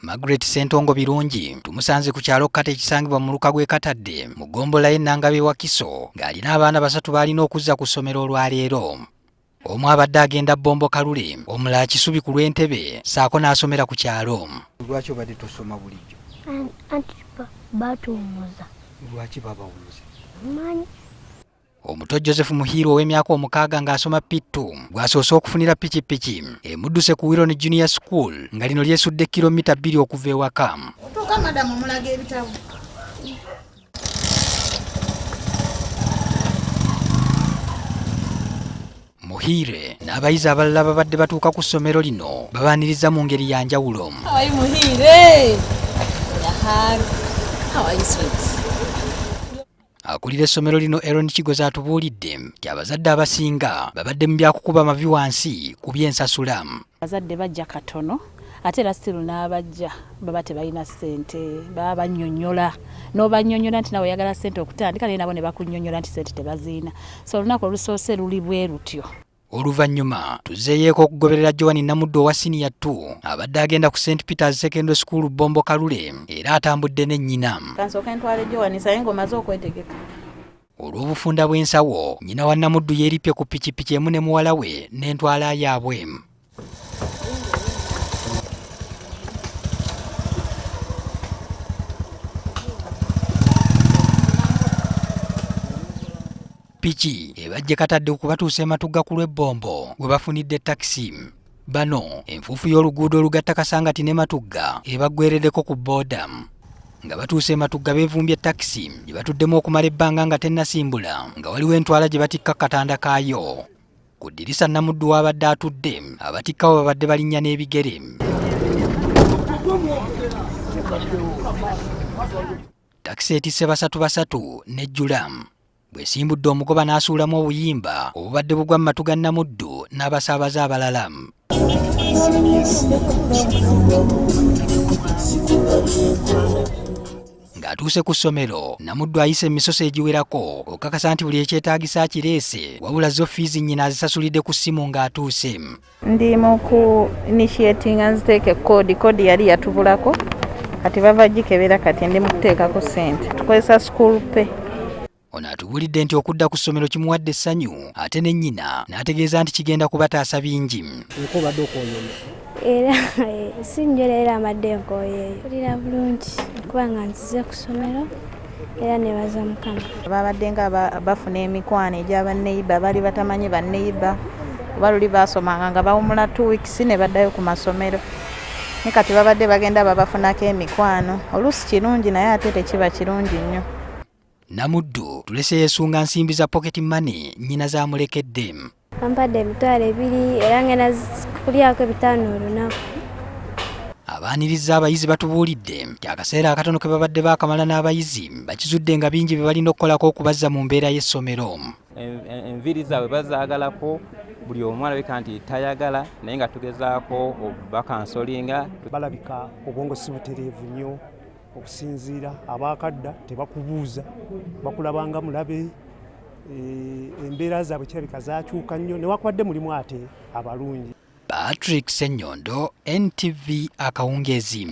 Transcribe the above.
Margaret Sentongo Birungi tumusanze ku kyalo kata ekisangibwa mu luka gwe Katadde mu gombola y'Ennangabe wa Kiso ng'alina abaana basatu balina okuzza ku ssomero olwaleero. Omu abadde agenda Bombo Kalule, omulala Kisubi ku lw'Entebe, saako n'asomera ku kyalo. Lwaki obadde tosoma bulijjo? Anti batuwumuza. Lwaki babawumuza? Manyi. Omuto Joseph Muhiiro ow'emyaka 6 ng'asoma P2 bw'asoose okufunira pikipiki emudduse ku Wironi Junior School nga lino lyesudde kilomita 2 okuva ewaka. Otuuka madamu mulaga ebitabo. Muhiire n'abayizi abalala babadde batuuka ku ssomero lino babaaniriza mu ngeri ya njawulo. Awayi Muhiire. Yahari. Awayi sweet. Akulira essomero lino Aaron Kigoza atubuulidde nti abazadde abasinga babadde mu byakukuba amavi wansi ku by'ensasula. Abazadde bajja katono ate era still n'abajja baba tebalina ssente baba bannyonnyola n'obannyonnyola nti nawe oyagala ssente okutandika naye nabo ne bakunnyonnyola nti ssente tebaziina, so olunaku olusoose luli bwe lutyo. Oluvannyuma tuzzeeyeeko okugoberera Joan Namuddu owa Senior 2 abadde agenda ku St. Peter's Secondary School Bombo Kalule era atambudde ne nnyina. Kansooka ntwale Joan saye ng'omaze okwetegeka. Olw'obufunda bw'ensawo nnyina wa Namuddu yeerippye ku pikipiki emu ne muwala we n'entwala yaabwe. Piki ebajje Katadde okubatuusa Matugga ku lw'ebbombo we bafunidde takisi. Bano enfuufu y'oluguudo olugatta Kasangati ne Matugga ebaggwereddeko ku booda. Nga batuuse Matugga beevumbye takisi gye batuddemu okumala ebbanga nga tennasimbula nga waliwo entwala gye batikka katanda kaayo. Ku ddirisa Namuddu w'abadde atudde abatikkawo babadde balinnya n'ebigere. Takisi etisse basatu n'ejjula. Bwesimbudde omugoba n'asuulamu obuyimba obubadde bugwa mu matu ga Namuddu n'abasaabaze abalala. Ng'atuuse ku ssomero, Namuddu ayise emisoso egiwerako okakasa nti buli ekyetaagisa akireese wabula zo fiizi nnyina azisasulidde ku ssimu ng'atuuse. Ndi mu ku initiatinga nziteeke koodi yali yatubulako kati bava gikebera kati ndi mu kuteekako ssente tukozesa school pay. Ono atubulidde nti okudda ku ssomero kimuwadde essanyu ate ne nnyina n'ategeeza nti kigenda kubataasa bingi. Obadde okwoyoma? Era sinjole era amadde nkooyeeyo. Mpulira bulungi kubanga nzize ku ssomero era nebaza Mukama. Babadde nga bafuna emikwano egy'abanneyiba baali batamanyi banneyiba kuba luli baasomanga nga bawumula 2 weeks ne baddayo ku masomero. Ne kati babadde bagenda babafunako emikwano. Oluusi kirungi naye ate tekiba kirungi nnyo. Namuddu tulese yeesunga nsimbi za pocket money nnyina zaamulekedde. Bampadde emitwalo 2 era ngenda kulyako 5 olunaku. Abaaniriza abayizi batubuulidde nti akaseera akatono ke babadde baakamala n'abayizi bakizudde nga bingi bye balina okukolako okubazza mu mbeera y'essomero. Enviiri zaabwe bazaagalako buli omu alabika nti tayagala naye nga tugezaako bakansolinga. Balabika obwongo si butereevu nnyo okusinziira abakadda tebakubuuza bakulabanga mulabe embeera zaabwe kirabika zakyuka nnyo newakubadde mulimu ate abalungi. Patrick Ssenyondo, NTV Akawungeezi.